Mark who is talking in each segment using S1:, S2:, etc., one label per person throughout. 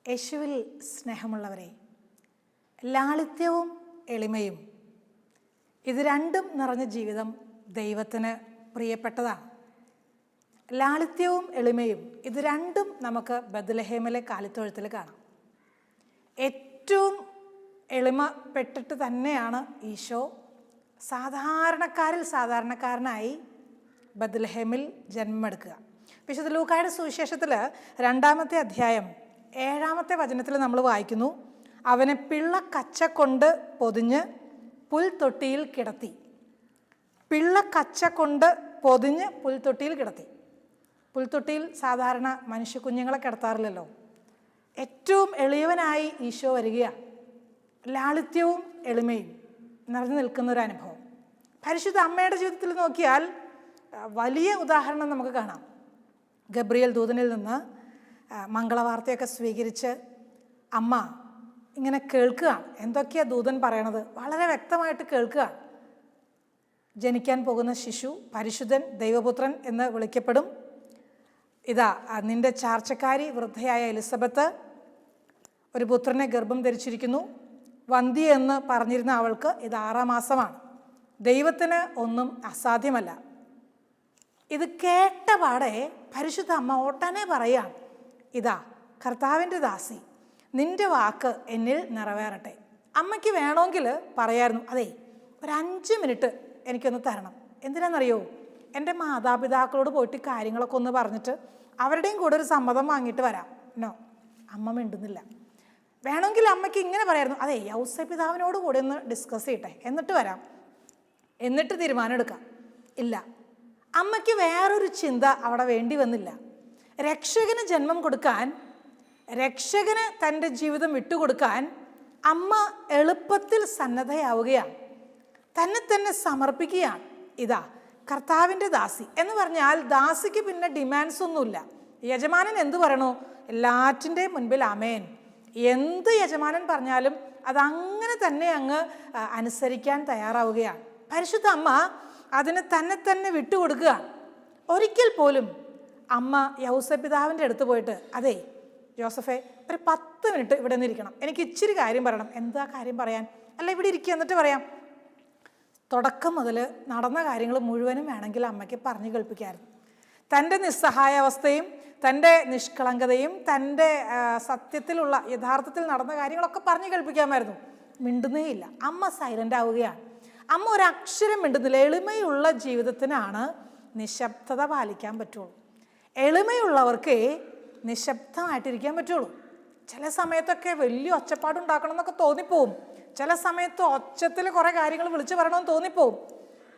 S1: യേശുവിൽ സ്നേഹമുള്ളവരെ, ലാളിത്യവും എളിമയും ഇത് രണ്ടും നിറഞ്ഞ ജീവിതം ദൈവത്തിന് പ്രിയപ്പെട്ടതാണ്. ലാളിത്യവും എളിമയും ഇത് രണ്ടും നമുക്ക് ബത്ലഹേമിലെ കാലിത്തൊഴുത്തിൽ കാണാം. ഏറ്റവും എളിമപ്പെട്ടിട്ട് തന്നെയാണ് ഈശോ സാധാരണക്കാരിൽ സാധാരണക്കാരനായി ബത്ലഹേമിൽ ജന്മമെടുക്കുക. വിശുദ്ധ ലൂക്കായുടെ സുവിശേഷത്തിൽ 2-ാമത്തെ അധ്യായം 7-ാമത്തെ വചനത്തിൽ നമ്മൾ വായിക്കുന്നു, അവനെ പിള്ളക്കച്ച കൊണ്ട് പൊതിഞ്ഞ് പുൽത്തൊട്ടിയിൽ കിടത്തി. പിള്ളക്കച്ച കൊണ്ട് പൊതിഞ്ഞ് പുൽത്തൊട്ടിയിൽ കിടത്തി. പുൽത്തൊട്ടിയിൽ സാധാരണ മനുഷ്യ കുഞ്ഞുങ്ങളെ കിടത്താറില്ലല്ലോ. ഏറ്റവും എളിയവനായി ഈശോ വരികയാണ്. ലാളിത്യവും എളിമയും നിറഞ്ഞു നിൽക്കുന്ന ഒരു അനുഭവം. പരിശുദ്ധ അമ്മയുടെ ജീവിതത്തിൽ നോക്കിയാൽ വലിയ ഉദാഹരണം നമുക്ക് കാണാം. ഗബ്രിയേൽ ദൂതനിൽ നിന്ന് മംഗളവാർത്തയൊക്കെ സ്വീകരിച്ച് അമ്മ ഇങ്ങനെ കേൾക്കുകയാണ്. എന്തൊക്കെയാണ് ദൂതൻ പറയണത് വളരെ വ്യക്തമായിട്ട് കേൾക്കുകയാണ്. ജനിക്കാൻ പോകുന്ന ശിശു പരിശുദ്ധൻ, ദൈവപുത്രൻ എന്ന് വിളിക്കപ്പെടും. ഇതാ നിന്റെ ചാർച്ചക്കാരി വൃദ്ധയായ എലിസബത്ത് ഒരു പുത്രനെ ഗർഭം ധരിച്ചിരിക്കുന്നു. വന്ധ്യ എന്ന് പറഞ്ഞിരുന്ന അവൾക്ക് ഇത് 6-ാം മാസമാണ്. ദൈവത്തിന് ഒന്നും അസാധ്യമല്ല. ഇത് കേട്ട പാടെ പരിശുദ്ധ അമ്മ ഒട്ടനെ പറയാം, ഇതാ കർത്താവിൻ്റെ ദാസി, നിന്റെ വാക്ക് എന്നിൽ നിറവേറട്ടെ. അമ്മയ്ക്ക് വേണമെങ്കിൽ പറയായിരുന്നു, അതെ ഒരു 5 മിനിറ്റ് എനിക്കൊന്ന് തരണം. എന്തിനാണെന്നറിയോ? എൻ്റെ മാതാപിതാക്കളോട് പോയിട്ട് കാര്യങ്ങളൊക്കെ ഒന്ന് പറഞ്ഞിട്ട് അവരുടെയും കൂടെ ഒരു സമ്മതം വാങ്ങിയിട്ട് വരാം. നോ, അമ്മ മിണ്ടുന്നില്ല. വേണമെങ്കിൽ അമ്മയ്ക്ക് ഇങ്ങനെ പറയായിരുന്നു, അതെ യൗസപിതാവിനോട് കൂടെ ഒന്ന് ഡിസ്കസ് ചെയ്യട്ടെ, എന്നിട്ട് വരാം, എന്നിട്ട് തീരുമാനം എടുക്കാം. ഇല്ല, അമ്മയ്ക്ക് വേറൊരു ചിന്ത അവിടെ വേണ്ടി വന്നില്ല. രക്ഷകന് ജന്മം കൊടുക്കാൻ, രക്ഷകന് തൻ്റെ ജീവിതം വിട്ടുകൊടുക്കാൻ അമ്മ എളുപ്പത്തിൽ സന്നദ്ധയാവുകയാണ്. തന്നെ തന്നെ സമർപ്പിക്കുകയാണ്. ഇതാ കർത്താവിൻ്റെ ദാസി എന്ന് പറഞ്ഞാൽ ദാസിക്ക് പിന്നെ ഡിമാൻഡ്സ് ഒന്നുമില്ല. യജമാനൻ എന്ത് പറയണോ എല്ലാറ്റിൻ്റെയും മുൻപിൽ ആമേൻ. എന്ത് യജമാനൻ പറഞ്ഞാലും അതങ്ങനെ തന്നെ അങ്ങ് അനുസരിക്കാൻ തയ്യാറാവുകയാണ്. പരിശുദ്ധ അമ്മ അതിന് തന്നെ തന്നെ വിട്ടുകൊടുക്കുകയാണ്. ഒരിക്കൽ പോലും അമ്മ യൗസപിതാവിൻ്റെ അടുത്ത് പോയിട്ട്, അതെ ജോസഫേ ഒരു 10 മിനിറ്റ് ഇവിടെ നിന്നിരിക്കണം, എനിക്ക് ഇച്ചിരി കാര്യം പറയണം. എന്താ കാര്യം പറയാൻ? അല്ല ഇവിടെ ഇരിക്കുക, എന്നിട്ട് പറയാം. തുടക്കം മുതൽ നടന്ന കാര്യങ്ങൾ മുഴുവനും വേണമെങ്കിൽ അമ്മയ്ക്ക് പറഞ്ഞു കേൾപ്പിക്കാമായിരുന്നു. തൻ്റെ നിസ്സഹായാവസ്ഥയും തൻ്റെ നിഷ്കളങ്കതയും തൻ്റെ സത്യത്തിലുള്ള യഥാർത്ഥത്തിൽ നടന്ന കാര്യങ്ങളൊക്കെ പറഞ്ഞു കേൾപ്പിക്കാമായിരുന്നു. മിണ്ടുന്നേയില്ല. അമ്മ സൈലൻ്റ് ആവുകയാണ്. അമ്മ ഒരക്ഷരം മിണ്ടുന്നില്ല. എളിമയുള്ള ജീവിതത്തിനാണ് നിശബ്ദത പാലിക്കാൻ പറ്റുള്ളൂ. എളിമയുള്ളവർക്ക് നിശബ്ദമായിട്ടിരിക്കാൻ പറ്റുള്ളൂ. ചില സമയത്തൊക്കെ വലിയ ഒച്ചപ്പാടുണ്ടാക്കണം എന്നൊക്കെ തോന്നിപ്പോവും. ചില സമയത്ത് ഒച്ചത്തിൽ കുറേ കാര്യങ്ങൾ വിളിച്ചു പറയണമെന്ന് തോന്നിപ്പോവും.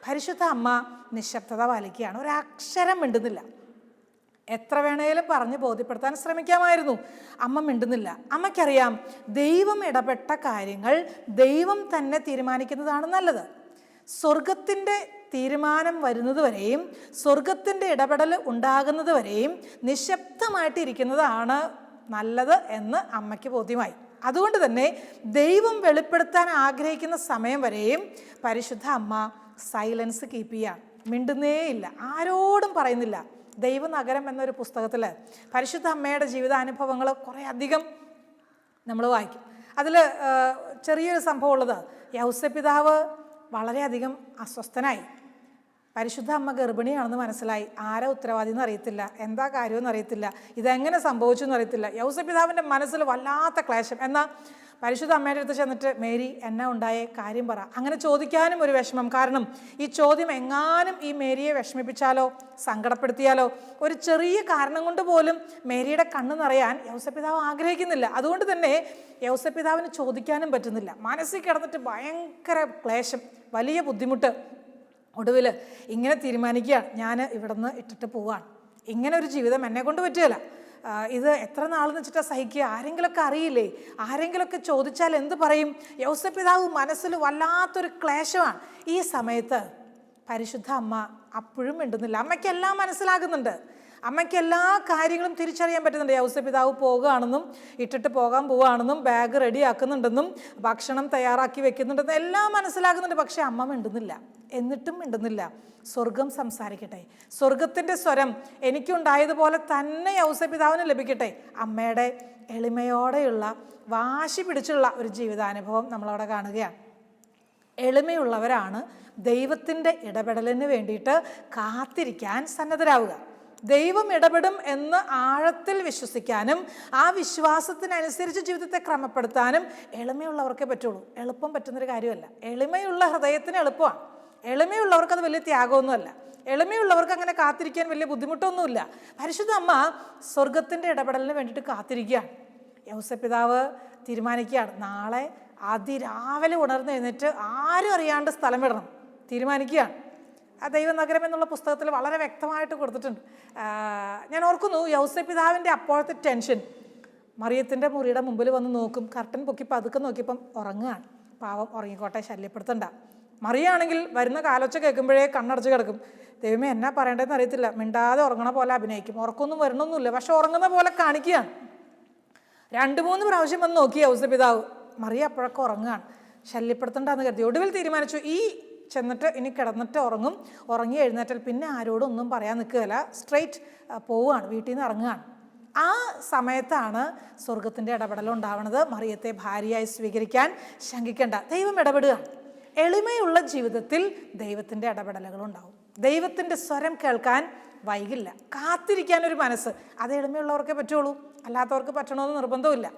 S1: പരിശുദ്ധ അമ്മ നിശബ്ദത പാലിക്കുകയാണ്. ഒരക്ഷരം മിണ്ടുന്നില്ല. എത്ര വേണേലും പറഞ്ഞ് ബോധ്യപ്പെടുത്താൻ ശ്രമിക്കാമായിരുന്നു. അമ്മ മിണ്ടുന്നില്ല. അമ്മയ്ക്കറിയാം ദൈവം ഇടപെട്ട കാര്യങ്ങൾ ദൈവം തന്നെ തീരുമാനിക്കുന്നതാണ് നല്ലത്. സ്വർഗത്തിൻ്റെ തീരുമാനം വരുന്നത് വരെയും സ്വർഗത്തിൻ്റെ ഇടപെടൽ ഉണ്ടാകുന്നത് വരെയും നിശബ്ദമായിട്ടിരിക്കുന്നതാണ് നല്ലത് എന്ന് അമ്മയ്ക്ക് ബോധ്യമായി. അതുകൊണ്ട് തന്നെ ദൈവം വെളിപ്പെടുത്താൻ ആഗ്രഹിക്കുന്ന സമയം വരെയും പരിശുദ്ധ അമ്മ സൈലൻസ് കീപ്പ് ചെയ്യുകയാണ്. മിണ്ടുന്നേയില്ല, ആരോടും പറയുന്നില്ല. ദൈവനഗരം എന്നൊരു പുസ്തകത്തിൽ പരിശുദ്ധ അമ്മയുടെ ജീവിതാനുഭവങ്ങൾ കുറേ അധികം നമ്മൾ വായിക്കും. അതിൽ ചെറിയൊരു സംഭവം ഉള്ളത്, യൗസപിതാവ് വളരെയധികം അസ്വസ്ഥനായി. പരിശുദ്ധ അമ്മ ഗർഭിണിയാണെന്ന് മനസ്സിലായി. ആരാ ഉത്തരവാദി എന്ന് അറിയത്തില്ല, എന്താ കാര്യമെന്ന് അറിയത്തില്ല, ഇതെങ്ങനെ സംഭവിച്ചു എന്ന് അറിയത്തില്ല. യൗസപിതാവിൻ്റെ മനസ്സിൽ വല്ലാത്ത ക്ലേശം. എന്നാൽ പരിശുദ്ധ അമ്മയുടെ അടുത്ത് ചെന്നിട്ട്, മേരി എന്നാ ഉണ്ടായേ, കാര്യം പറ. അങ്ങനെ ചോദിക്കാനും ഒരു വിഷമം. കാരണം ഈ ചോദ്യം എങ്ങാനും ഈ മേരിയെ വിഷമിപ്പിച്ചാലോ സങ്കടപ്പെടുത്തിയാലോ, ഒരു ചെറിയ കാരണം കൊണ്ട് പോലും മേരിയുടെ കണ്ണ് നിറയാൻ യൗസപിതാവ് ആഗ്രഹിക്കുന്നില്ല. അതുകൊണ്ട് തന്നെ യൗസപിതാവിന് ചോദിക്കാനും പറ്റുന്നില്ല. മനസ്സിൽ കിടന്നിട്ട് ഭയങ്കര ക്ലേശം, വലിയ ബുദ്ധിമുട്ട്. ഒടുവിൽ ഇങ്ങനെ തീരുമാനിക്കുകയാണ്, ഞാൻ ഇവിടെ നിന്ന് ഇട്ടിട്ട് പോവാണ്. ഇങ്ങനെ ഒരു ജീവിതം എന്നെ കൊണ്ട് പറ്റുകയില്ല. ഇത് എത്ര നാളെന്ന് വെച്ചിട്ടാണ് സഹിക്കുക? ആരെങ്കിലുമൊക്കെ അറിയില്ലേ? ആരെങ്കിലുമൊക്കെ ചോദിച്ചാൽ എന്ത് പറയും? യൗസപിതാവ് മനസ്സിൽ വല്ലാത്തൊരു ക്ലേശമാണ്. ഈ സമയത്ത് പരിശുദ്ധ അമ്മ അപ്പോഴും മിണ്ടുന്നില്ല. അമ്മയ്ക്കെല്ലാം മനസ്സിലാകുന്നുണ്ട്. അമ്മയ്ക്ക് എല്ലാ കാര്യങ്ങളും തിരിച്ചറിയാൻ പറ്റുന്നുണ്ട്. യൗസേപ്പ് പിതാവ് പോകുകയാണെന്നും ഇട്ടിട്ട് പോകാൻ പോവുകയാണെന്നും ബാഗ് റെഡിയാക്കുന്നുണ്ടെന്നും ഭക്ഷണം തയ്യാറാക്കി വെക്കുന്നുണ്ടെന്നും എല്ലാം മനസ്സിലാക്കുന്നുണ്ട്. പക്ഷെ അമ്മ മിണ്ടുന്നില്ല. എന്നിട്ടും മിണ്ടുന്നില്ല. സ്വർഗം സംസാരിക്കട്ടെ. സ്വർഗത്തിൻ്റെ സ്വരം എനിക്കുണ്ടായതുപോലെ തന്നെ യൗസേപ്പ് പിതാവിന് ലഭിക്കട്ടെ. അമ്മയുടെ എളിമയോടെയുള്ള വാശി പിടിച്ചുള്ള ഒരു ജീവിതാനുഭവം നമ്മളവിടെ കാണുകയാണ്. എളിമയുള്ളവരാണ് ദൈവത്തിൻ്റെ ഇടപെടലിന് വേണ്ടിയിട്ട് കാത്തിരിക്കാൻ സന്നദ്ധരാവുക. ദൈവം ഇടപെടും എന്ന് ആഴത്തിൽ വിശ്വസിക്കാനും ആ വിശ്വാസത്തിനനുസരിച്ച് ജീവിതത്തെ ക്രമപ്പെടുത്താനും എളിമയുള്ളവർക്കേ പറ്റുള്ളൂ. എളുപ്പം പറ്റുന്നൊരു കാര്യമല്ല. എളിമയുള്ള ഹൃദയത്തിന് എളുപ്പമാണ്. എളിമയുള്ളവർക്ക് അത് വലിയ ത്യാഗമൊന്നുമല്ല. എളിമയുള്ളവർക്ക് അങ്ങനെ കാത്തിരിക്കാൻ വലിയ ബുദ്ധിമുട്ടൊന്നുമില്ല. പരിശുദ്ധ അമ്മ സ്വർഗത്തിൻ്റെ ഇടപെടലിന് വേണ്ടിയിട്ട് കാത്തിരിക്കുകയാണ്. യൗസേപ്പ് പിതാവ് തീരുമാനിക്കുകയാണ്, നാളെ അതിരാവിലെ ഉണർന്ന് എഴുന്നേറ്റ് ആരും അറിയാണ്ട് സ്ഥലം വിടണം തീരുമാനിക്കുകയാണ്. ആ ദൈവനഗരം എന്നുള്ള പുസ്തകത്തിൽ വളരെ വ്യക്തമായിട്ട് കൊടുത്തിട്ടുണ്ട്. ഞാൻ ഓർക്കുന്നു യൗസേപ്പ് പിതാവിൻ്റെ അപ്പോഴത്തെ ടെൻഷൻ. മറിയത്തിൻ്റെ മുറിയുടെ മുമ്പിൽ വന്ന് നോക്കും, കർട്ടൻ പൊക്കി പതുക്കെ നോക്കിയപ്പം ഉറങ്ങുകയാണ്. പാവം, ഉറങ്ങിക്കോട്ടെ, ശല്യപ്പെടുത്തണ്ട. മറിയാണെങ്കിൽ വരുന്ന കാലൊച്ച കേൾക്കുമ്പോഴേ കണ്ണടച്ച് കിടക്കും. ദൈവമേ എന്നാ പറയേണ്ടതെന്ന് അറിയത്തില്ല, മിണ്ടാതെ ഉറങ്ങണ പോലെ അഭിനയിക്കും. ഉറക്കമൊന്നും വരണമൊന്നുമില്ല, പക്ഷെ ഉറങ്ങുന്ന പോലെ കാണിക്കുകയാണ്. 2-3 പ്രാവശ്യം വന്ന് നോക്കി യൗസേപ്പ് പിതാവ്. മറിയ അപ്പോഴൊക്കെ ഉറങ്ങുകയാണ്. ശല്യപ്പെടുത്തണ്ടെന്ന് കരുതി ഒടുവിൽ തീരുമാനിച്ചു, ഈ ചെന്നിട്ട് ഇനി കിടന്നിട്ട് ഉറങ്ങും. ഉറങ്ങി എഴുന്നേറ്റാൽ പിന്നെ ആരോടും ഒന്നും പറയാൻ നിൽക്കുകയില്ല, സ്ട്രെയിറ്റ് പോവുകയാണ്, വീട്ടിൽ നിന്ന് ഇറങ്ങുകയാണ്. ആ സമയത്താണ് സ്വർഗത്തിൻ്റെ ഇടപെടലുണ്ടാവുന്നത്. മറിയത്തെ ഭാര്യയായി സ്വീകരിക്കാൻ ശങ്കിക്കേണ്ട, ദൈവം ഇടപെടുകയാണ്. എളിമയുള്ള ജീവിതത്തിൽ ദൈവത്തിൻ്റെ ഇടപെടലുകളുണ്ടാവും. ദൈവത്തിൻ്റെ സ്വരം കേൾക്കാൻ വൈകില്ല. കാത്തിരിക്കാനൊരു മനസ്സ്, അത് എളിമയുള്ളവർക്കേ പറ്റുള്ളൂ, അല്ലാത്തവർക്ക് പറ്റണമെന്ന് നിർബന്ധമില്ല.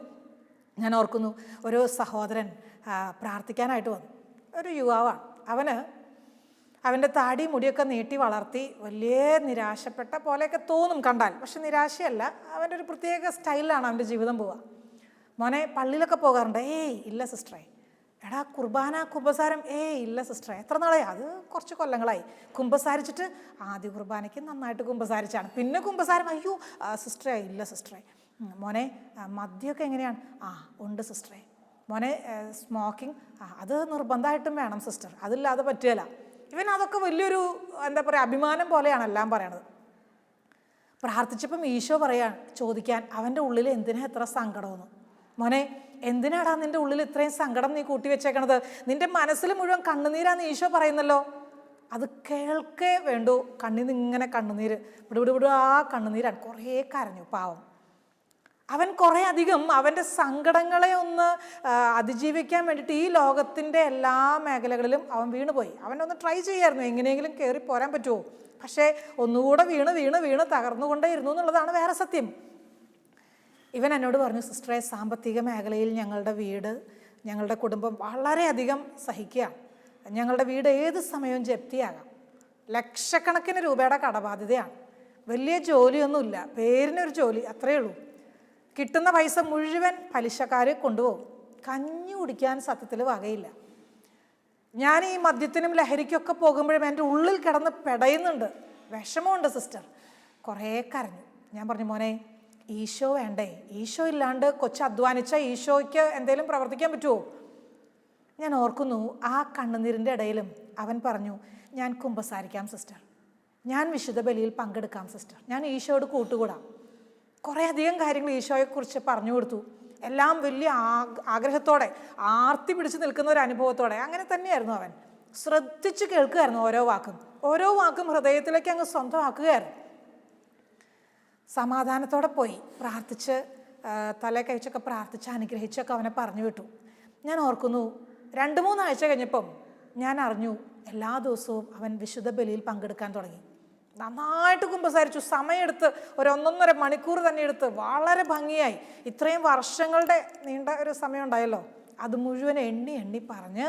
S1: ഞാൻ ഓർക്കുന്നു, ഒരു സഹോദരൻ പ്രാർത്ഥിക്കാനായിട്ട് വന്നു. ഒരു യുവാവാണ്. അവൻ്റെ താടി മുടിയൊക്കെ നീട്ടി വളർത്തി വലിയ നിരാശപ്പെട്ട പോലെയൊക്കെ തോന്നും കണ്ടാൽ. പക്ഷെ നിരാശയല്ല, അവൻ്റെ ഒരു പ്രത്യേക സ്റ്റൈലിലാണ് അവൻ്റെ ജീവിതം പോവുക. മോനെ പള്ളിയിലൊക്കെ പോകാറുണ്ട്? ഏയ് ഇല്ല സിസ്റ്ററെ. എടാ കുർബാന കുമ്പസാരം? ഏയ് ഇല്ല സിസ്റ്ററെ. എത്ര നാളായി? അത് കുറച്ച് കൊല്ലങ്ങളായി. കുമ്പസാരിച്ചിട്ട് ആദ്യ കുർബാനയ്ക്ക് നന്നായിട്ട് കുമ്പസാരിച്ചാണ്, പിന്നെ കുമ്പസാരം അയ്യോ സിസ്റ്ററെ ഇല്ല സിസ്റ്ററെ. മോനെ മദ്യമൊക്കെ എങ്ങനെയാണ്? ഉണ്ട് സിസ്റ്ററെ. മോനെ സ്മോക്കിംഗ്? അത് നിർബന്ധമായിട്ടും വേണം സിസ്റ്റർ, അതില്ലാതെ പറ്റുകയില്ല. ഇവൻ അതൊക്കെ വലിയൊരു എന്താ പറയുക അഭിമാനം പോലെയാണ് എല്ലാം പറയണത്. പ്രാർത്ഥിച്ചപ്പം ഈശോ ചോദിക്കാൻ അവൻ്റെ ഉള്ളിൽ എന്തിനാ എത്ര സങ്കടമെന്ന്. മോനെ എന്തിനാടാ നിൻ്റെ ഉള്ളിൽ ഇത്രയും സങ്കടം നീ കൂട്ടി വെച്ചേക്കണത്? നിൻ്റെ മനസ്സിൽ മുഴുവൻ കണ്ണുനീരാന്ന് ഈശോ പറയുന്നല്ലോ. അത് കേൾക്കേ വേണ്ടു. കണ്ണിന്ന് ഇങ്ങനെ കണ്ണുനീര് വിടുവിടുവിടു ആ കണ്ണുനീരാണ്. കുറേ കരഞ്ഞു പാവം. അവൻ കുറേ അധികം അവൻ്റെ സങ്കടങ്ങളെ ഒന്ന് അതിജീവിക്കാൻ വേണ്ടിയിട്ട് ഈ ലോകത്തിൻ്റെ എല്ലാ മേഖലകളിലും അവൻ വീണുപോയി. അവനൊന്ന് ട്രൈ ചെയ്യായിരുന്നു, എങ്ങനെയെങ്കിലും കയറി പോരാൻ പറ്റുമോ. പക്ഷേ ഒന്നുകൂടെ വീണ് തകർന്നുകൊണ്ടേയിരുന്നു എന്നുള്ളതാണ് വേറെ സത്യം. ഇവൻ എന്നോട് പറഞ്ഞു, സിസ്റ്ററെ സാമ്പത്തിക മേഖലയിൽ ഞങ്ങളുടെ വീട്, ഞങ്ങളുടെ കുടുംബം വളരെയധികം സഹിക്കുകയാണ്. ഞങ്ങളുടെ വീട് ഏത് സമയവും ജപ്തിയാകാം. ലക്ഷക്കണക്കിന് രൂപയുടെ കടബാധ്യതയാണ്. വലിയ ജോലിയൊന്നുമില്ല, പേരിനൊരു ജോലി, അത്രയേ ഉള്ളൂ. കിട്ടുന്ന പൈസ മുഴുവൻ പലിശക്കാർ കൊണ്ടുപോകും. കഞ്ഞി കുടിക്കാൻ സത്യത്തിൽ വകയില്ല. ഞാൻ ഈ മദ്യത്തിനും ലഹരിക്കൊക്കെ പോകുമ്പോഴും എൻ്റെ ഉള്ളിൽ കിടന്ന് പെടയുന്നുണ്ട്, വിഷമമുണ്ട് സിസ്റ്റർ. കുറേ കരഞ്ഞു. ഞാൻ പറഞ്ഞു, മോനെ ഈശോ വേണ്ടേ? ഈശോ ഇല്ലാണ്ട് കൊച്ചു അധ്വാനിച്ച ഈശോയ്ക്ക് എന്തെങ്കിലും പ്രവർത്തിക്കാൻ പറ്റുമോ? ഞാൻ ഓർക്കുന്നു, ആ കണ്ണുനീരിൻ്റെ ഇടയിലും അവൻ പറഞ്ഞു, ഞാൻ കുമ്പസാരിക്കാം സിസ്റ്റർ, ഞാൻ വിശുദ്ധ ബലിയിൽ പങ്കെടുക്കാം സിസ്റ്റർ, ഞാൻ ഈശോയോട് കൂട്ടുകൂടാം. കുറേ അധികം കാര്യങ്ങൾ ഈശോയെക്കുറിച്ച് പറഞ്ഞു കൊടുത്തു. എല്ലാം വലിയ ആഗ്രഹത്തോടെ ആർത്തി പിടിച്ച് നിൽക്കുന്ന ഒരു അനുഭവത്തോടെ. അങ്ങനെ തന്നെയായിരുന്നു അവൻ. ശ്രദ്ധിച്ച് കേൾക്കുകയായിരുന്നു ഓരോ വാക്കും ഹൃദയത്തിലേക്ക് അങ്ങ് സ്വന്തമാക്കുകയായിരുന്നു. സമാധാനത്തോടെ പോയി പ്രാർത്ഥിച്ച് തലേ കഴിച്ചൊക്കെ പ്രാർത്ഥിച്ച് അനുഗ്രഹിച്ചൊക്കെ അവനെ പറഞ്ഞു വിട്ടു. ഞാൻ ഓർക്കുന്നു, 2-3 ആഴ്ച കഴിഞ്ഞപ്പം ഞാൻ അറിഞ്ഞു എല്ലാ ദിവസവും അവൻ വിശുദ്ധ ബലിയിൽ പങ്കെടുക്കാൻ തുടങ്ങി. നന്നായിട്ട് കുമ്പസാരിച്ചു. സമയമെടുത്ത് 1-1.5 മണിക്കൂർ തന്നെ എടുത്ത് വളരെ ഭംഗിയായി. ഇത്രയും വർഷങ്ങളുടെ നീണ്ട ഒരു സമയം ഉണ്ടായല്ലോ, അത് മുഴുവൻ എണ്ണി പറഞ്ഞ്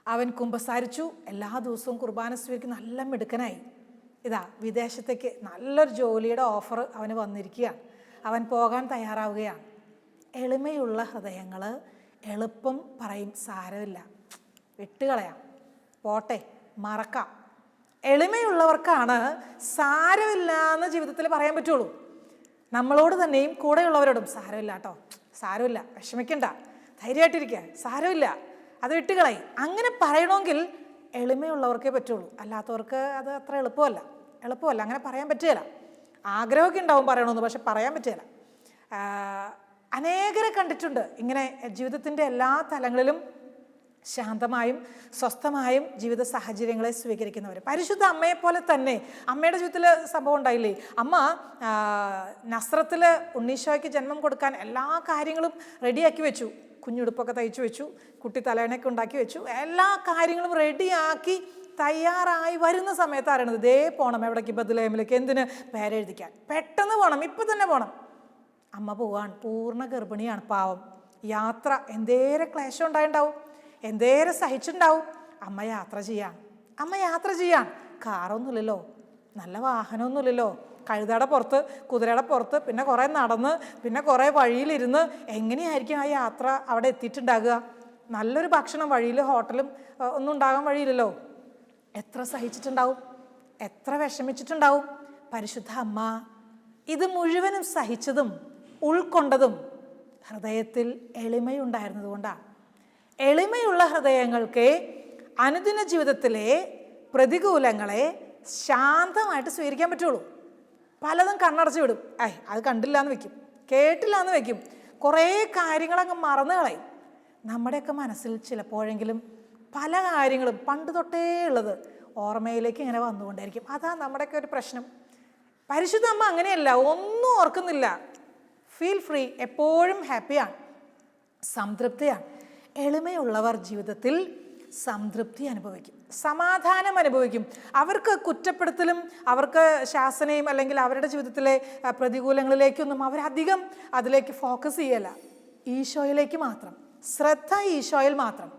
S1: അവൻ കുമ്പസാരിച്ചു. എല്ലാ ദിവസവും കുർബാന സ്വീകരിക്കും. നല്ല മിടുക്കനായി. ഇതാ വിദേശത്തേക്ക് നല്ലൊരു ജോലിയുടെ ഓഫർ അവന് വന്നിരിക്കുകയാണ്. അവൻ പോകാൻ തയ്യാറാവുകയാണ്. എളിമയുള്ള ഹൃദയങ്ങൾ എളുപ്പം പറയും, സാരമില്ല, വിട്ടുകളയാം, പോട്ടെ, മറക്കാം. എളിമയുള്ളവർക്കാണ് സാരമില്ല എന്ന് ജീവിതത്തിൽ പറയാൻ പറ്റുള്ളൂ. നമ്മളോട് തന്നെയും കൂടെയുള്ളവരോടും സാരമില്ല കേട്ടോ, സാരമില്ല, വിഷമിക്കണ്ട, ധൈര്യമായിട്ടിരിക്കുക, സാരമില്ല, അത് വിട്ടുകളായി, അങ്ങനെ പറയണമെങ്കിൽ എളിമയുള്ളവർക്കേ പറ്റുള്ളൂ. അല്ലാത്തവർക്ക് അത് അത്ര എളുപ്പമല്ല. എളുപ്പമല്ല, അങ്ങനെ പറയാൻ പറ്റുകയില്ല. ആഗ്രഹമൊക്കെ ഉണ്ടാവും പറയണമെന്ന്, പക്ഷെ പറയാൻ പറ്റുകയില്ല. അനേകരെ കണ്ടിട്ടുണ്ട് ഇങ്ങനെ ജീവിതത്തിൻ്റെ എല്ലാ തലങ്ങളിലും ശാന്തമായും സ്വസ്ഥമായും ജീവിത സാഹചര്യങ്ങളെ സ്വീകരിക്കുന്നവർ. പരിശുദ്ധ അമ്മയെപ്പോലെ തന്നെ അമ്മയുടെ ജീവിതത്തിൽ സംഭവം ഉണ്ടായില്ലേ? അമ്മ നസ്രത്തിൽ ഉണ്ണീശോയ്ക്ക് ജന്മം കൊടുക്കാൻ എല്ലാ കാര്യങ്ങളും റെഡിയാക്കി വെച്ചു. കുഞ്ഞുടുപ്പൊക്കെ തയ്ച്ചു വെച്ചു, കുട്ടി തലേണയൊക്കെ ഉണ്ടാക്കി വെച്ചു, എല്ലാ കാര്യങ്ങളും റെഡിയാക്കി തയ്യാറായി വരുന്ന സമയത്ത് അറിയണത് ദേ പോകണം എവിടേക്ക്, ബത്ലഹേമിലേക്ക്. എന്തിന്? പേരെഴുതിക്കാൻ. പെട്ടെന്ന് പോകണം, ഇപ്പം തന്നെ പോകണം. അമ്മ പോവാണ്, പൂർണ്ണ ഗർഭിണിയാണ്. പാവം. യാത്ര എന്തേരെ ക്ലേശം ഉണ്ടായിട്ടുണ്ടാവും, എന്തേരെ സഹിച്ചിട്ടുണ്ടാവും. അമ്മ യാത്ര ചെയ്യാൻ. കാറൊന്നുമില്ലല്ലോ, നല്ല വാഹനമൊന്നുമില്ലല്ലോ. കഴുതയുടെ പുറത്ത്, കുതിരയുടെ പുറത്ത്, പിന്നെ കുറേ നടന്ന്, പിന്നെ കുറേ വഴിയിലിരുന്ന് എങ്ങനെയായിരിക്കും ആ യാത്ര അവിടെ എത്തിയിട്ടുണ്ടാകുക? നല്ലൊരു ഭക്ഷണം വഴിയിൽ, ഹോട്ടലും ഒന്നും ഉണ്ടാകാൻ വഴിയില്ലല്ലോ. എത്ര സഹിച്ചിട്ടുണ്ടാവും, എത്ര വിഷമിച്ചിട്ടുണ്ടാവും. പരിശുദ്ധ അമ്മ ഇത് മുഴുവനും സഹിച്ചതും ഉൾക്കൊണ്ടതും ഹൃദയത്തിൽ എളിമയുണ്ടായിരുന്നത് കൊണ്ടാണ്. എളിമയുള്ള ഹൃദയങ്ങൾക്ക് അനുദിന ജീവിതത്തിലെ പ്രതികൂലങ്ങളെ ശാന്തമായിട്ട് സ്വീകരിക്കാൻ പറ്റുള്ളൂ. പലതും കണ്ണടച്ച് വിടും. അത് കണ്ടില്ല എന്ന് വെക്കും, കേട്ടില്ല എന്ന് വെക്കും, കുറേ കാര്യങ്ങളങ്ങ് മറന്നു കളയും. നമ്മുടെയൊക്കെ മനസ്സിൽ ചിലപ്പോഴെങ്കിലും പല കാര്യങ്ങളും പണ്ട് തൊട്ടേ ഉള്ളത് ഓർമ്മയിലേക്ക് ഇങ്ങനെ വന്നുകൊണ്ടേയിരിക്കും. അതാണ് നമ്മുടെയൊക്കെ ഒരു പ്രശ്നം. പരിശുദ്ധ അമ്മ അങ്ങനെയല്ല, ഒന്നും ഓർക്കുന്നില്ല. ഫീൽ ഫ്രീ, എപ്പോഴും ഹാപ്പിയാണ്, സംതൃപ്തിയാണ്. എളിമയുള്ളവർ ജീവിതത്തിൽ സംതൃപ്തി അനുഭവിക്കും, സമാധാനം അനുഭവിക്കും. അവർക്ക് കുറ്റപ്പെടുത്തലും അവർക്ക് ശാസനയും അല്ലെങ്കിൽ അവരുടെ ജീവിതത്തിലെ പ്രതികൂലങ്ങളിലേക്കൊന്നും അവരധികം അതിലേക്ക് ഫോക്കസ് ചെയ്യല. ഈശോയിലേക്ക് മാത്രം ശ്രദ്ധ, ഈശോയിൽ മാത്രം.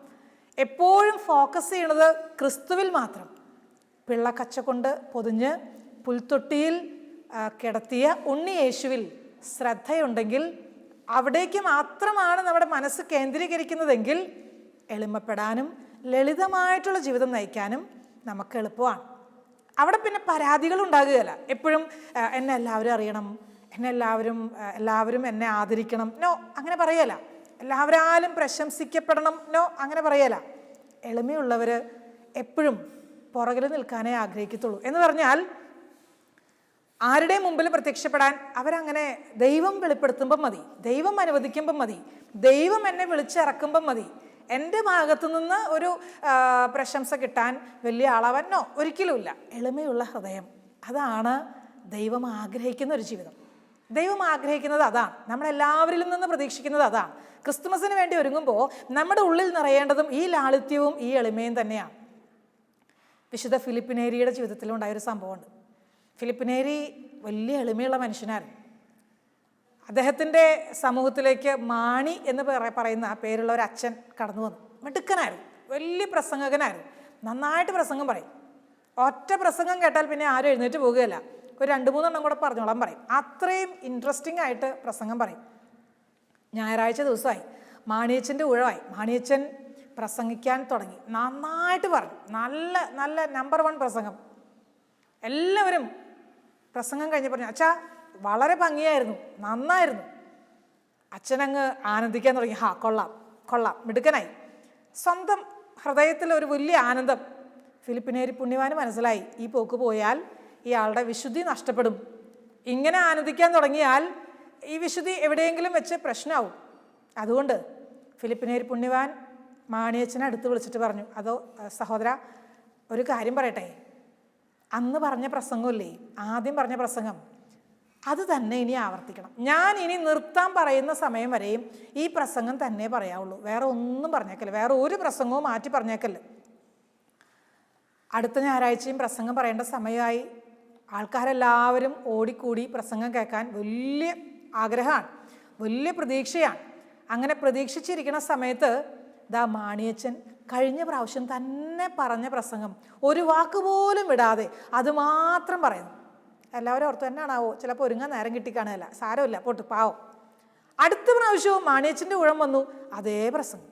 S1: എപ്പോഴും ഫോക്കസ് ചെയ്യണത് ക്രിസ്തുവിൽ മാത്രം. പിള്ളക്കച്ച കൊണ്ട് പൊതിഞ്ഞ് പുൽത്തൊട്ടിയിൽ കിടത്തിയ ഉണ്ണി യേശുവിൽ ശ്രദ്ധയുണ്ടെങ്കിൽ, അവിടേക്ക് മാത്രമാണ് നമ്മുടെ മനസ്സ് കേന്ദ്രീകരിക്കുന്നതെങ്കിൽ എളിമപ്പെടാനും ലളിതമായിട്ടുള്ള ജീവിതം നയിക്കാനും നമുക്ക് എളുപ്പമാണ്. അവിടെ പിന്നെ പരാതികൾ ഉണ്ടാകുകയില്ല. എപ്പോഴും എന്നെ എല്ലാവരും അറിയണം, എല്ലാവരും എന്നെ ആദരിക്കണം, നോ അങ്ങനെ പറയല. എല്ലാവരാലും പ്രശംസിക്കപ്പെടണം, നോ അങ്ങനെ പറയല. എളിമയുള്ളവർ എപ്പോഴും പുറകിൽ നിൽക്കാനേ ആഗ്രഹിക്കത്തുള്ളൂ. എന്ന് പറഞ്ഞാൽ ആരുടെയും മുമ്പിൽ പ്രത്യക്ഷപ്പെടാൻ അവരങ്ങനെ ദൈവം വെളിപ്പെടുത്തുമ്പം മതി, ദൈവം അനുവദിക്കുമ്പം മതി, ദൈവം എന്നെ വിളിച്ചിറക്കുമ്പം മതി. എൻ്റെ ഭാഗത്തു നിന്ന് ഒരു പ്രശംസ കിട്ടാൻ വലിയ ആളാവാനോ ഒരിക്കലുമില്ല. എളിമയുള്ള ഹൃദയം, അതാണ് ദൈവം ആഗ്രഹിക്കുന്ന ഒരു ജീവിതം. ദൈവം ആഗ്രഹിക്കുന്നത് അതാണ്, നമ്മളെല്ലാവരിലും നിന്ന് പ്രതീക്ഷിക്കുന്നത് അതാണ്. ക്രിസ്തുമസിന് വേണ്ടി ഒരുങ്ങുമ്പോൾ നമ്മുടെ ഉള്ളിൽ നിറയേണ്ടതും ഈ ലാളിത്യവും ഈ എളിമയും തന്നെയാണ്. വിശുദ്ധ ഫിലിപ്പിനേരിയുടെ ജീവിതത്തിലുണ്ടായൊരു സംഭവമുണ്ട്. ഫിലിപ്പിനേരി വലിയ എളിമയുള്ള മനുഷ്യനായിരുന്നു. അദ്ദേഹത്തിൻ്റെ സമൂഹത്തിലേക്ക് മാണി എന്ന് പറയുന്ന പേരുള്ള ഒരു അച്ഛൻ കടന്നു വന്നു. മിടുക്കനായിരുന്നു, വലിയ പ്രസംഗകനായിരുന്നു, നന്നായിട്ട് പ്രസംഗം പറയും. ഒറ്റ പ്രസംഗം കേട്ടാൽ പിന്നെ ആരും എഴുന്നേറ്റ് പോകുകയില്ല, ഒരു 2-3 കൂടെ പറഞ്ഞോളാൻ പറയും. അത്രയും ഇൻട്രസ്റ്റിംഗ് ആയിട്ട് പ്രസംഗം പറയും. ഞായറാഴ്ച ദിവസമായി, മാണിയച്ഛൻ്റെ ഊഴമായി. മാണിയച്ഛൻ പ്രസംഗിക്കാൻ തുടങ്ങി, നന്നായിട്ട് പറഞ്ഞു, നല്ല നല്ല നമ്പർ 1 പ്രസംഗം. എല്ലാവരും പ്രസംഗം കഴിഞ്ഞ് പറഞ്ഞു, അച്ഛാ വളരെ ഭംഗിയായിരുന്നു, നന്നായിരുന്നു. അച്ഛനങ്ങ് ആനന്ദിക്കാൻ തുടങ്ങി. കൊള്ളാം കൊള്ളാം, മിടുക്കനായി. സ്വന്തം ഹൃദയത്തിൽ ഒരു വലിയ ആനന്ദം. ഫിലിപ്പിനേരി പുണ്യവാന് മനസ്സിലായി, ഈ പോക്ക് പോയാൽ ഇയാളുടെ വിശുദ്ധി നഷ്ടപ്പെടും. ഇങ്ങനെ ആനന്ദിക്കാൻ തുടങ്ങിയാൽ ഈ വിശുദ്ധി എവിടെയെങ്കിലും വെച്ച് പ്രശ്നമാവും. അതുകൊണ്ട് ഫിലിപ്പിനേരി പുണ്യവാൻ മാണിയച്ഛനെ അടുത്ത് വിളിച്ചിട്ട് പറഞ്ഞു, അതോ സഹോദര, ഒരു കാര്യം പറയട്ടെ, അന്ന് പറഞ്ഞ പ്രസംഗമില്ലേ, ആദ്യം പറഞ്ഞ പ്രസംഗം, അത് തന്നെ ഇനി ആവർത്തിക്കണം. ഞാൻ ഇനി നിർത്താൻ പറയുന്ന സമയം വരെയും ഈ പ്രസംഗം തന്നെ പറയാവുള്ളൂ, വേറെ ഒന്നും പറഞ്ഞേക്കല്ല, വേറെ ഒരു പ്രസംഗവും മാറ്റി പറഞ്ഞേക്കല്ല. അടുത്ത ഞായറാഴ്ചയും പ്രസംഗം പറയേണ്ട സമയമായി. ആൾക്കാരെല്ലാവരും ഓടിക്കൂടി പ്രസംഗം കേൾക്കാൻ വലിയ ആഗ്രഹമാണ്, വലിയ പ്രതീക്ഷയാണ്. അങ്ങനെ പ്രതീക്ഷിച്ചിരിക്കുന്ന സമയത്ത് മാണിയച്ഛൻ കഴിഞ്ഞ പ്രാവശ്യം തന്നെ പറഞ്ഞ പ്രസംഗം ഒരു വാക്കുപോലും വിടാതെ അത് മാത്രം പറയുന്നു. എല്ലാവരും ഓർത്തു എന്നാണാവോ, ചിലപ്പോൾ ഒരുങ്ങാൻ നേരം കിട്ടിക്കാണല്ല, സാരമില്ല പോട്ട് പാവം. അടുത്ത പ്രാവശ്യവും മാണിയച്ഛൻ്റെ ഊഴം വന്നു, അതേ പ്രസംഗം.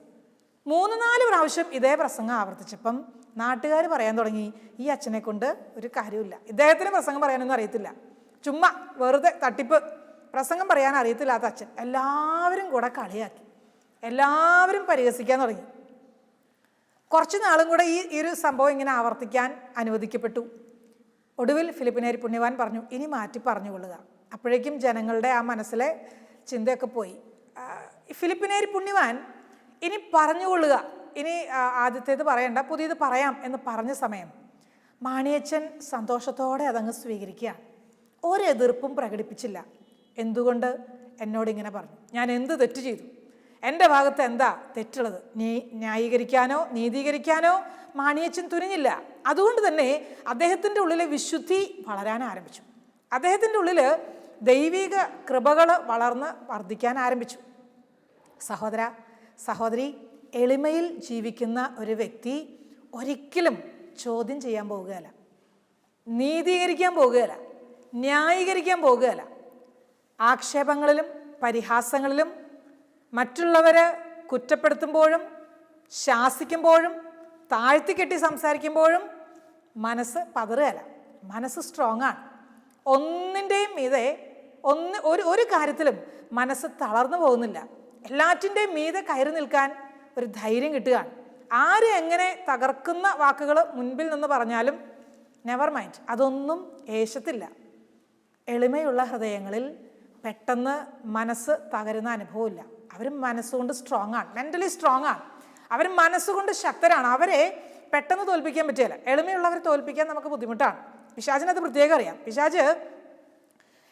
S1: 3-4 പ്രാവശ്യം ഇതേ പ്രസംഗം ആവർത്തിച്ചപ്പം നാട്ടുകാർ പറയാൻ തുടങ്ങി, ഈ അച്ഛനെ കൊണ്ട് ഒരു കാര്യമില്ല, ഇദ്ദേഹത്തിന് പ്രസംഗം പറയാനൊന്നും അറിയത്തില്ല, ചുമ്മാ വെറുതെ തട്ടിപ്പ്, പ്രസംഗം പറയാൻ അറിയത്തില്ലാത്ത അച്ഛൻ. എല്ലാവരും കൂടെ കളിയാക്കി, എല്ലാവരും പരിഹസിക്കാൻ തുടങ്ങി. കുറച്ച് നാളും കൂടെ ഈ ഒരു സംഭവം ഇങ്ങനെ ആവർത്തിക്കാൻ അനുവദിക്കപ്പെട്ടു. ഒടുവിൽ ഫിലിപ്പിനേരി പുണ്യവാൻ പറഞ്ഞു, ഇനി മാറ്റി പറഞ്ഞുകൊള്ളുക. അപ്പോഴേക്കും ജനങ്ങളുടെ ആ മനസ്സിലെ ചിന്തയൊക്കെ പോയി. ഫിലിപ്പിനേരി പുണ്യവാൻ ഇനി പറഞ്ഞുകൊള്ളുക, ഇനി ആദ്യത്തേത് പറയണ്ട, പുതിയത് പറയാം എന്ന് പറഞ്ഞ സമയം മാണിയച്ചൻ സന്തോഷത്തോടെ അതങ്ങ് സ്വീകരിക്കുക. ഒരെതിർപ്പും പ്രകടിപ്പിച്ചില്ല. എന്തുകൊണ്ട് എന്നോടിങ്ങനെ പറഞ്ഞു? ഞാൻ എന്ത് തെറ്റ് ചെയ്തു? എൻ്റെ ഭാഗത്ത് എന്താ തെറ്റുള്ളത്? ന്യായീകരിക്കാനോ നീതീകരിക്കാനോ മാണിയച്ചൻ തുനിഞ്ഞില്ല. അതുകൊണ്ട് തന്നെ അദ്ദേഹത്തിൻ്റെ ഉള്ളിലെ വിശുദ്ധി വളരാൻ ആരംഭിച്ചു. അദ്ദേഹത്തിൻ്റെ ഉള്ളിൽ ദൈവിക കൃപകൾ വളർന്ന് വർദ്ധിക്കാൻ ആരംഭിച്ചു. സഹോദര സഹോദരി, എളിമയിൽ ജീവിക്കുന്ന ഒരു വ്യക്തി ഒരിക്കലും ചോദ്യം ചെയ്യാൻ പോകുകയല്ല, നീതീകരിക്കാൻ പോകുകയല്ല, ന്യായീകരിക്കാൻ പോകുകയല്ല. ആക്ഷേപങ്ങളിലും പരിഹാസങ്ങളിലും മറ്റുള്ളവരെ കുറ്റപ്പെടുത്തുമ്പോഴും ശാസിക്കുമ്പോഴും താഴ്ത്തിക്കെട്ടി സംസാരിക്കുമ്പോഴും മനസ്സ് പതറുകയല്ല, മനസ്സ് സ്ട്രോങ് ആണ്. ഒന്നിൻ്റെയും മീതെ ഒരു കാര്യത്തിലും മനസ്സ് തളർന്നു പോകുന്നില്ല. എല്ലാറ്റിൻ്റെയും മീതെ കയറി നിൽക്കാൻ ഒരു ധൈര്യം കിട്ടുകയാണ്. ആര് എങ്ങനെ തകർക്കുന്ന വാക്കുകൾ മുൻപിൽ നിന്ന് പറഞ്ഞാലും നെവർ മൈൻഡ്, അതൊന്നും ഏശത്തില്ല. എളിമയുള്ള ഹൃദയങ്ങളിൽ പെട്ടെന്ന് മനസ്സ് തകരുന്ന അനുഭവമില്ല. അവർ മനസ്സുകൊണ്ട് സ്ട്രോങ് ആണ്, മെൻ്റലി സ്ട്രോങ് ആണ്, അവർ മനസ്സുകൊണ്ട് ശക്തരാണ്. അവരെ പെട്ടെന്ന് തോൽപ്പിക്കാൻ പറ്റില്ല. എളിമയുള്ളവരെ തോൽപ്പിക്കാൻ നമുക്ക് ബുദ്ധിമുട്ടാണ്. പിശാചിനത് പ്രത്യേകം അറിയാം. പിശാച്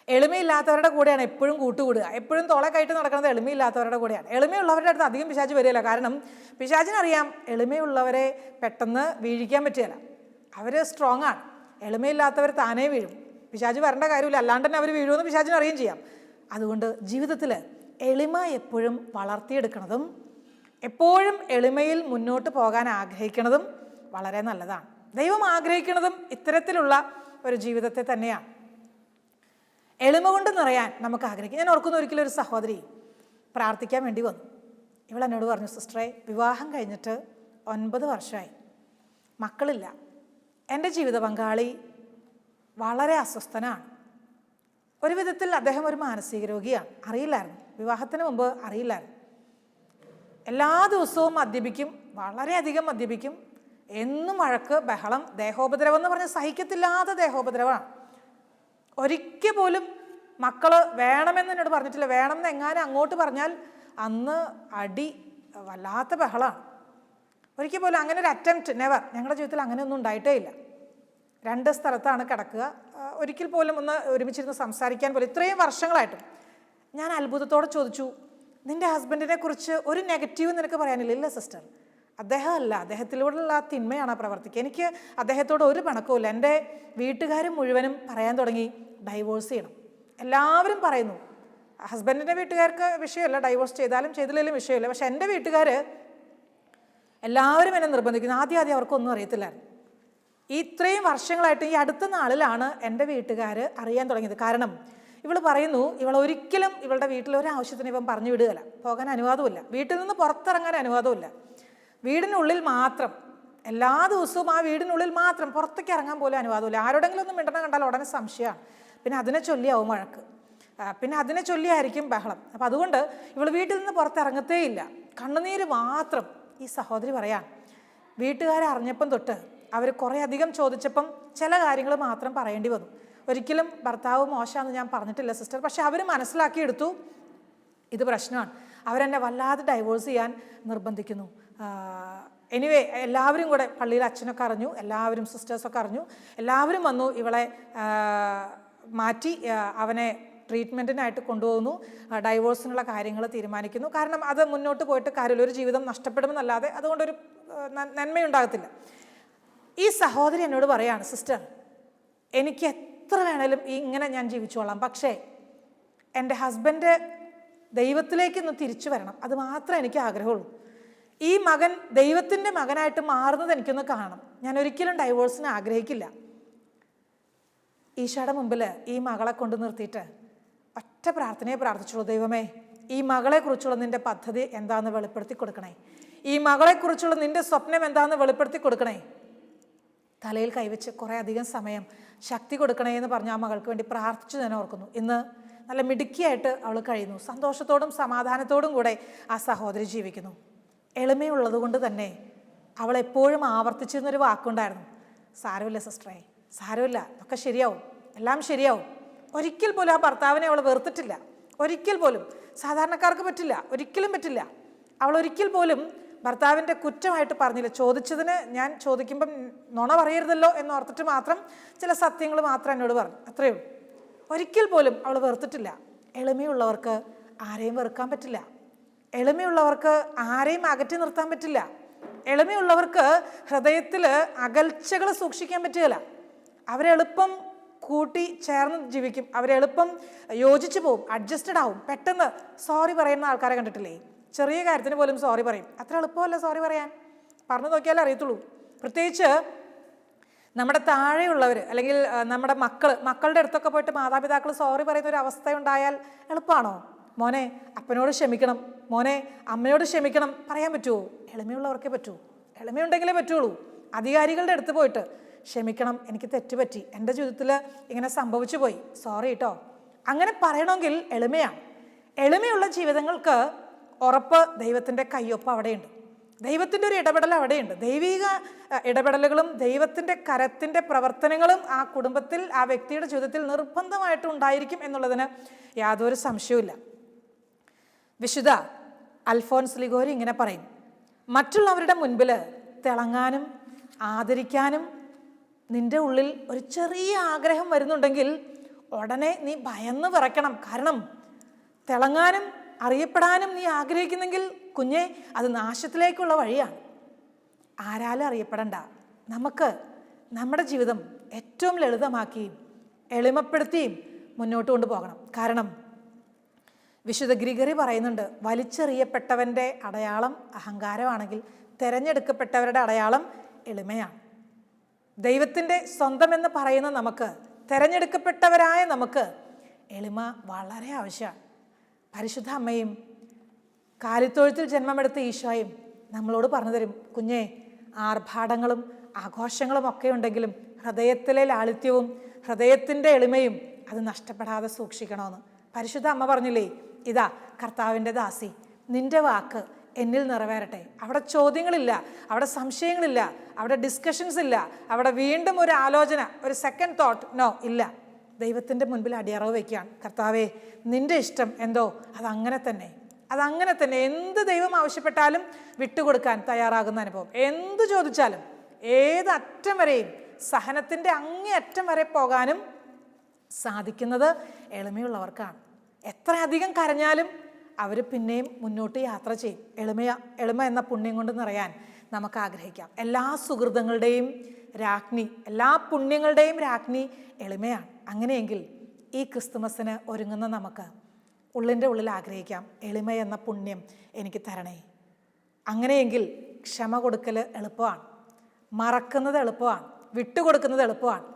S1: എളിമയില്ലാത്തവരുടെ കൂടെയാണ് എപ്പോഴും കൂട്ടുകൂടുക. എപ്പോഴും തോളെ കയറ്റി നടക്കുന്നത് എളിമയില്ലാത്തവരുടെ കൂടെയാണ്. എളിമയുള്ളവരുടെ അടുത്ത് അധികം പിശാച് വരികയില്ല. കാരണം പിശാചിനറിയാം എളിമയുള്ളവരെ പെട്ടെന്ന് വീഴിക്കാൻ പറ്റുകയില്ല. അവർ സ്ട്രോങ് ആണ്. എളിമയില്ലാത്തവർ താനേ വീഴും. പിശാച് വരേണ്ട കാര്യമില്ല, അല്ലാണ്ട് തന്നെ അവർ വീഴുമെന്ന് പിശാചിന് അറിയുകയും ചെയ്യാം. അതുകൊണ്ട് ജീവിതത്തിൽ എളിമ എപ്പോഴും വളർത്തിയെടുക്കുന്നതും എപ്പോഴും എളിമയിൽ മുന്നോട്ട് പോകാൻ ആഗ്രഹിക്കുന്നതും വളരെ നല്ലതാണ്. ദൈവം ആഗ്രഹിക്കുന്നതും ഇത്തരത്തിലുള്ള ഒരു ജീവിതത്തെ തന്നെയാണ്. എളിമ കൊണ്ട് നിറയാൻ നമുക്ക് ആഗ്രഹിക്കും. ഞാൻ ഓർക്കുന്ന ഒരിക്കലും ഒരു സഹോദരി പ്രാർത്ഥിക്കാൻ വേണ്ടി വന്നു. ഇവളെന്നോട് പറഞ്ഞു, സിസ്റ്ററെ, വിവാഹം കഴിഞ്ഞിട്ട് 9 വർഷമായി, മക്കളില്ല, എൻ്റെ ജീവിത പങ്കാളി വളരെ അസ്വസ്ഥനാണ്. ഒരു വിധത്തിൽ അദ്ദേഹം ഒരു മാനസിക രോഗിയാണ്. അറിയില്ലായിരുന്നു, വിവാഹത്തിന് മുമ്പ് അറിയില്ലായിരുന്നു. എല്ലാ ദിവസവും മദ്യപിക്കും, വളരെയധികം മദ്യപിക്കും, എന്നും വഴക്ക്, ബഹളം, ദേഹോപദ്രവം എന്ന് പറഞ്ഞാൽ സഹിക്കത്തില്ലാത്ത ദേഹോപദ്രവമാണ്. ഒരിക്കൽ പോലും മക്കൾ വേണമെന്ന് എന്നോട് പറഞ്ഞിട്ടില്ല. വേണമെന്ന് എങ്ങാനും അങ്ങോട്ട് പറഞ്ഞാൽ അന്ന് അടി, വല്ലാത്ത ബഹളമാണ്. ഒരിക്കൽ പോലും അങ്ങനെ ഒരു അറ്റംപ്റ്റ് നെവർ. ഞങ്ങളുടെ ജീവിതത്തിൽ അങ്ങനെയൊന്നും ഉണ്ടായിട്ടേ ഇല്ല. 2 സ്ഥലത്താണ് കിടക്കുക. ഒരിക്കൽ പോലും ഒന്ന് ഒരുമിച്ചിരുന്ന് സംസാരിക്കാൻ പോലും ഇത്രയും വർഷങ്ങളായിട്ടും. ഞാൻ അത്ഭുതത്തോടെ ചോദിച്ചു, നിൻ്റെ ഹസ്ബൻഡിനെ കുറിച്ച് ഒരു നെഗറ്റീവ് നിനക്ക് പറയാനില്ല? ഇല്ല സിസ്റ്റർ, അദ്ദേഹമല്ല, അദ്ദേഹത്തിലൂടെയുള്ള ആ തിന്മയാണ് പ്രവർത്തിക്കുക. എനിക്ക് അദ്ദേഹത്തോട് ഒരു പിണക്കവുമില്ല. എൻ്റെ വീട്ടുകാർ മുഴുവനും പറയാൻ തുടങ്ങി ഡൈവോഴ്സ് ചെയ്യണം. എല്ലാവരും പറയുന്നു. ഹസ്ബൻഡിൻ്റെ വീട്ടുകാർക്ക് വിഷയമല്ല, ഡൈവോഴ്സ് ചെയ്താലും ചെയ്തില്ലെങ്കിലും വിഷയമില്ല. പക്ഷെ എൻ്റെ വീട്ടുകാർ എല്ലാവരും എന്നെ നിർബന്ധിക്കുന്നു. ആദ്യം അവർക്കൊന്നും അറിയത്തില്ലായിരുന്നു. ഇത്രയും വർഷങ്ങളായിട്ട് ഈ അടുത്ത നാളിലാണ് എൻ്റെ വീട്ടുകാർ അറിയാൻ തുടങ്ങിയത്. കാരണം ഇവൾ പറയുന്നു, ഇവൾ ഒരിക്കലും ഇവളുടെ വീട്ടിൽ ഒരാവശ്യത്തിന് ഇവൻ പറഞ്ഞു വിടുകയില്ല, പോകാൻ അനുവാദമില്ല, വീട്ടിൽ നിന്ന് പുറത്തിറങ്ങാൻ അനുവാദമില്ല, വീടിനുള്ളിൽ മാത്രം, എല്ലാ ദിവസവും ആ വീടിനുള്ളിൽ മാത്രം, പുറത്തേക്ക് ഇറങ്ങാൻ പോലും അനുവാദമില്ല. ആരോടെങ്കിലും ഒന്നും മിണ്ടണം കണ്ടാൽ ഉടനെ സംശയമാണ്. പിന്നെ അതിനെ ചൊല്ലിയാവും വഴക്ക്, പിന്നെ അതിനെ ചൊല്ലിയായിരിക്കും ബഹളം. അപ്പം അതുകൊണ്ട് ഇവൾ വീട്ടിൽ നിന്ന് പുറത്തിറങ്ങത്തേ ഇല്ല, കണ്ണുനീര് മാത്രം. ഈ സഹോദരി പറയാം, വീട്ടുകാരെ അറിഞ്ഞപ്പം തൊട്ട് അവർ കുറേ അധികം ചോദിച്ചപ്പം ചില കാര്യങ്ങൾ മാത്രം പറയേണ്ടി വന്നു. ഒരിക്കലും ഭർത്താവ് മോശമാണെന്ന് ഞാൻ പറഞ്ഞിട്ടില്ല സിസ്റ്റർ, പക്ഷെ അവർ മനസ്സിലാക്കിയെടുത്തു ഇത് പ്രശ്നമാണ്. അവരെന്നെ വല്ലാതെ ഡൈവോഴ്സ് ചെയ്യാൻ നിർബന്ധിക്കുന്നു. എനിവേ എല്ലാവരും കൂടെ, പള്ളിയിൽ അച്ഛനൊക്കെ അറിഞ്ഞു, എല്ലാവരും സിസ്റ്റേഴ്സൊക്കെ അറിഞ്ഞു, എല്ലാവരും വന്നു ഇവളെ മാറ്റി അവനെ ട്രീറ്റ്മെൻറ്റിനായിട്ട് കൊണ്ടുപോകുന്നു. ഡൈവോഴ്സിനുള്ള കാര്യങ്ങൾ തീരുമാനിക്കുന്നു. കാരണം അത് മുന്നോട്ട് പോയിട്ട് കാര്യമില്ല, ഒരു ജീവിതം നഷ്ടപ്പെടുമെന്നല്ലാതെ അതുകൊണ്ടൊരു നന്മയുണ്ടാകത്തില്ല. ഈ സഹോദരി എന്നോട് പറയാണ്, സിസ്റ്റർ, എനിക്ക് എത്ര വേണേലും ഇങ്ങനെ ഞാൻ ജീവിച്ചോളാം, പക്ഷേ എൻ്റെ ഹസ്ബൻഡ് ദൈവത്തിലേക്കൊന്ന് തിരിച്ചു വരണം, അത് മാത്രമേ എനിക്ക് ആഗ്രഹമുള്ളൂ. ഈ മകൻ ദൈവത്തിൻ്റെ മകനായിട്ട് മാറുന്നത് എനിക്കൊന്ന് കാണണം. ഞാൻ ഒരിക്കലും ഡൈവോഴ്സിന് ആഗ്രഹിക്കില്ല. ഈശോയുടെ മുമ്പിൽ ഈ മകളെ കൊണ്ട് നിർത്തിയിട്ട് ഒറ്റ പ്രാർത്ഥനയെ പ്രാർത്ഥിച്ചുള്ളൂ, ദൈവമേ, ഈ മകളെക്കുറിച്ചുള്ള നിൻ്റെ പദ്ധതി എന്താണെന്ന് വെളിപ്പെടുത്തി കൊടുക്കണേ, ഈ മകളെക്കുറിച്ചുള്ള നിൻ്റെ സ്വപ്നം എന്താണെന്ന് വെളിപ്പെടുത്തി കൊടുക്കണേ. തലയിൽ കൈവച്ച് കുറേ അധികം സമയം ശക്തി കൊടുക്കണേ എന്ന് പറഞ്ഞ് ആ മകൾക്ക് വേണ്ടി പ്രാർത്ഥിച്ചു തന്നെ ഓർക്കുന്നു. ഇന്ന് നല്ല മിടുക്കിയായിട്ട് അവൾ കഴിയുന്നു. സന്തോഷത്തോടും സമാധാനത്തോടും കൂടെ ആ സഹോദരി ജീവിക്കുന്നു. എളിമയുള്ളത് കൊണ്ട് തന്നെ അവൾ എപ്പോഴും ആവർത്തിച്ചിരുന്നൊരു വാക്കുണ്ടായിരുന്നു, സാരമില്ല സിസ്റ്ററെ, സാരമില്ല, ഒക്കെ ശരിയാവും, എല്ലാം ശരിയാവും. ഒരിക്കൽ പോലും ആ ഭർത്താവിനെ അവൾ വെറുത്തിട്ടില്ല. ഒരിക്കൽ പോലും. സാധാരണക്കാർക്ക് പറ്റില്ല, ഒരിക്കലും പറ്റില്ല. അവൾ ഒരിക്കൽ പോലും ഭർത്താവിൻ്റെ കുറ്റമായിട്ട് പറഞ്ഞില്ല. ചോദിച്ചതിന് ഞാൻ ചോദിക്കുമ്പം നുണ പറയരുതല്ലോ എന്നോർത്തിട്ട് മാത്രം ചില സത്യങ്ങൾ മാത്രം എന്നോട് പറഞ്ഞു, അത്രയേ ഉള്ളൂ. ഒരിക്കൽ പോലും അവൾ വെറുത്തിട്ടില്ല. എളിമയുള്ളവർക്ക് ആരെയും വെറുക്കാൻ പറ്റില്ല. എളിമയുള്ളവർക്ക് ആരെയും അകറ്റി നിർത്താൻ പറ്റില്ല. എളിമയുള്ളവർക്ക് ഹൃദയത്തിൽ അകൽച്ചകൾ സൂക്ഷിക്കാൻ പറ്റുകയില്ല. അവരെളുപ്പം കൂട്ടി ചേർന്ന് ജീവിക്കും. അവരെളുപ്പം യോജിച്ചു പോവും, അഡ്ജസ്റ്റഡ് ആവും. പെട്ടെന്ന് സോറി പറയുന്ന ആൾക്കാരെ കണ്ടിട്ടില്ലേ? ചെറിയ കാര്യത്തിന് പോലും സോറി പറയും. അത്ര എളുപ്പമല്ല സോറി പറയാൻ. പറഞ്ഞു നോക്കിയാലേ അറിയത്തുള്ളൂ. പ്രത്യേകിച്ച് നമ്മുടെ താഴെയുള്ളവർ അല്ലെങ്കിൽ നമ്മുടെ മക്കളുടെ അടുത്തൊക്കെ പോയിട്ട് മാതാപിതാക്കൾ സോറി പറയുന്ന ഒരു അവസ്ഥ ഉണ്ടായാൽ എളുപ്പമാണോ? മോനെ അപ്പനോട് ക്ഷമിക്കണം, മോനെ അമ്മയോട് ക്ഷമിക്കണം പറയാൻ പറ്റുമോ? എളിമയുള്ളവർക്കേ പറ്റൂ. എളിമയുണ്ടെങ്കിലേ പറ്റുള്ളൂ. അധികാരികളുടെ അടുത്ത് പോയിട്ട് ക്ഷമിക്കണം, എനിക്ക് തെറ്റുപറ്റി, എൻ്റെ ജീവിതത്തിൽ ഇങ്ങനെ സംഭവിച്ചു പോയി, സോറി കേട്ടോ, അങ്ങനെ പറയണമെങ്കിൽ എളിമയാണ്. എളിമയുള്ള ജീവിതങ്ങൾക്ക് ഉറപ്പ് ദൈവത്തിൻ്റെ കയ്യൊപ്പ് അവിടെയുണ്ട്. ദൈവത്തിൻ്റെ ഒരു ഇടപെടൽ അവിടെയുണ്ട്. ദൈവിക ഇടപെടലുകളും ദൈവത്തിൻ്റെ കരത്തിൻ്റെ പ്രവർത്തനങ്ങളും ആ കുടുംബത്തിൽ, ആ വ്യക്തിയുടെ ജീവിതത്തിൽ നിർബന്ധമായിട്ടും ഉണ്ടായിരിക്കും എന്നുള്ളതിന് യാതൊരു സംശയവുമില്ല. വിശുദ്ധ അൽഫോൻസ് ലിഗോരി ഇങ്ങനെ പറയും, മറ്റുള്ളവരുടെ മുൻപിൽ തിളങ്ങാനും ആദരിക്കാനും നിൻ്റെ ഉള്ളിൽ ഒരു ചെറിയ ആഗ്രഹം വരുന്നുണ്ടെങ്കിൽ ഉടനെ നീ ഭയന്ന് വിറയ്ക്കണം. കാരണം തിളങ്ങാനും അറിയപ്പെടാനും നീ ആഗ്രഹിക്കുന്നെങ്കിൽ കുഞ്ഞെ, അത് നാശത്തിലേക്കുള്ള വഴിയാണ്. ആരാലും അറിയപ്പെടണ്ട. നമുക്ക് നമ്മുടെ ജീവിതം ഏറ്റവും ലളിതമാക്കിയും എളിമപ്പെടുത്തിയും മുന്നോട്ട് കൊണ്ടുപോകണം. കാരണം വിശുദ്ധ ഗ്രിഗറി പറയുന്നുണ്ട്, വലിച്ചെറിയപ്പെട്ടവൻ്റെ അടയാളം അഹങ്കാരമാണെങ്കിൽ തിരഞ്ഞെടുക്കപ്പെട്ടവരുടെ അടയാളം എളിമയാണ്. ദൈവത്തിൻ്റെ സ്വന്തമെന്ന് പറയുന്ന നമുക്ക്, തിരഞ്ഞെടുക്കപ്പെട്ടവരായ നമുക്ക് എളിമ വളരെ ആവശ്യമാണ്. പരിശുദ്ധ അമ്മയും കാലിത്തൊഴുത്തിൽ ജന്മമെടുത്ത ഈശോയും നമ്മളോട് പറഞ്ഞു തരും, കുഞ്ഞെ, ആർഭാടങ്ങളും ആഘോഷങ്ങളും ഒക്കെ ഉണ്ടെങ്കിലും ഹൃദയത്തിലെ ലാളിത്യവും ഹൃദയത്തിൻ്റെ എളിമയും അത് നഷ്ടപ്പെടാതെ സൂക്ഷിക്കണമെന്ന് പരിശുദ്ധ അമ്മ പറഞ്ഞില്ലേ, ഇതാ കർത്താവിൻ്റെ ദാസി, നിൻ്റെ വാക്ക് എന്നിൽ നിറവേറട്ടെ. അവിടെ ചോദ്യങ്ങളില്ല, അവിടെ സംശയങ്ങളില്ല, അവിടെ ഡിസ്കഷൻസ് ഇല്ല, അവിടെ വീണ്ടും ഒരു ആലോചന, ഒരു സെക്കൻഡ് തോട്ട്, നോ, ഇല്ല. ദൈവത്തിൻ്റെ മുൻപിൽ അടിയറവ് വയ്ക്കുകയാണ്. കർത്താവേ, നിൻ്റെ ഇഷ്ടം എന്തോ അതങ്ങനെ തന്നെ, അതങ്ങനെ തന്നെ. എന്ത് ദൈവം ആവശ്യപ്പെട്ടാലും വിട്ടുകൊടുക്കാൻ തയ്യാറാകുന്ന അനുഭവം. എന്ത് ചോദിച്ചാലും ഏത് അറ്റം വരെയും, സഹനത്തിൻ്റെ അങ്ങേയറ്റം വരെ പോകാനും സാധിക്കുന്നത് എളിമയുള്ളവർക്കാണ്. എത്രയധികം കരഞ്ഞാലും അവർ പിന്നെയും മുന്നോട്ട് യാത്ര ചെയ്യും. എളിമ എന്ന പുണ്യം കൊണ്ട് നിറയാൻ നമുക്ക് ആഗ്രഹിക്കാം. എല്ലാ സുഹൃതങ്ങളുടെയും രാജ്ഞി, എല്ലാ പുണ്യങ്ങളുടെയും രാജ്ഞി എളിമയാണ്. അങ്ങനെയെങ്കിൽ ഈ ക്രിസ്തുമസിന് ഒരുങ്ങുന്ന നമുക്ക് ഉള്ളിൻ്റെ ഉള്ളിൽ ആഗ്രഹിക്കാം, എളിമ എന്ന പുണ്യം എനിക്ക് തരണേ. അങ്ങനെയെങ്കിൽ ക്ഷമ കൊടുക്കൽ എളുപ്പമാണ്, മറക്കുന്നത് എളുപ്പമാണ്, വിട്ടുകൊടുക്കുന്നത് എളുപ്പമാണ്.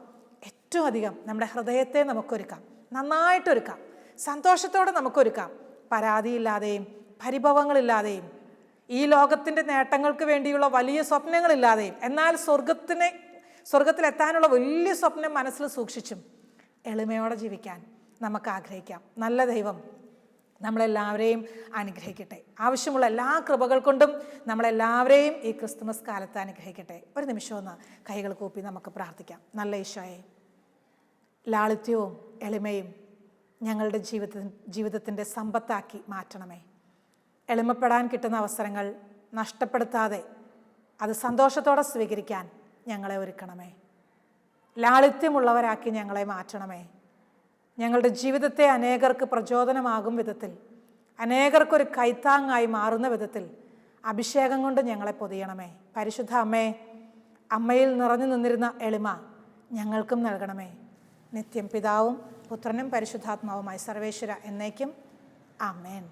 S1: ഏറ്റവും അധികം നമ്മുടെ ഹൃദയത്തെ നമുക്കൊരുക്കാം, നന്നായിട്ടൊരുക്കാം, സന്തോഷത്തോടെ നമുക്കൊരുക്കാം. പരാതിയില്ലാതെയും പരിഭവങ്ങളില്ലാതെയും ഈ ലോകത്തിൻ്റെ നേട്ടങ്ങൾക്ക് വേണ്ടിയുള്ള വലിയ സ്വപ്നങ്ങളില്ലാതെയും, എന്നാൽ സ്വർഗത്തിലെത്താനുള്ള വലിയ സ്വപ്നം മനസ്സിൽ സൂക്ഷിച്ചും എളിമയോടെ ജീവിക്കാൻ നമുക്ക് ആഗ്രഹിക്കാം. നല്ല ദൈവം നമ്മളെല്ലാവരെയും അനുഗ്രഹിക്കട്ടെ. ആവശ്യമുള്ള എല്ലാ കൃപകൾ കൊണ്ടും നമ്മളെല്ലാവരെയും ഈ ക്രിസ്തുമസ് കാലത്ത് അനുഗ്രഹിക്കട്ടെ. ഒരു നിമിഷം ഒന്ന് കൈകൾ കൂപ്പി നമുക്ക് പ്രാർത്ഥിക്കാം. നല്ല ഈശോയെ, ലാളിത്യവും എളിമയും ഞങ്ങളുടെ ജീവിതത്തിൻ്റെ സമ്പത്താക്കി മാറ്റണമേ. എളിമപ്പെടാൻ കിട്ടുന്ന അവസരങ്ങൾ നഷ്ടപ്പെടുത്താതെ അത് സന്തോഷത്തോടെ സ്വീകരിക്കാൻ ഞങ്ങളെ ഒരുക്കണമേ. ലാളിത്യമുള്ളവരാക്കി ഞങ്ങളെ മാറ്റണമേ. ഞങ്ങളുടെ ജീവിതത്തെ അനേകർക്ക് പ്രചോദനമാകും വിധത്തിൽ, അനേകർക്കൊരു കൈത്താങ്ങായി മാറുന്ന വിധത്തിൽ അഭിഷേകം കൊണ്ട് ഞങ്ങളെ പൊതിയണമേ. പരിശുദ്ധ അമ്മേ, അമ്മയിൽ നിറഞ്ഞു നിന്നിരുന്ന എളിമ ഞങ്ങൾക്കും നൽകണമേ. നിത്യം പിതാവും പുത്രനും പരിശുദ്ധാത്മാവുമായി സർവേശ്വര എന്നേക്കും ആമേൻ.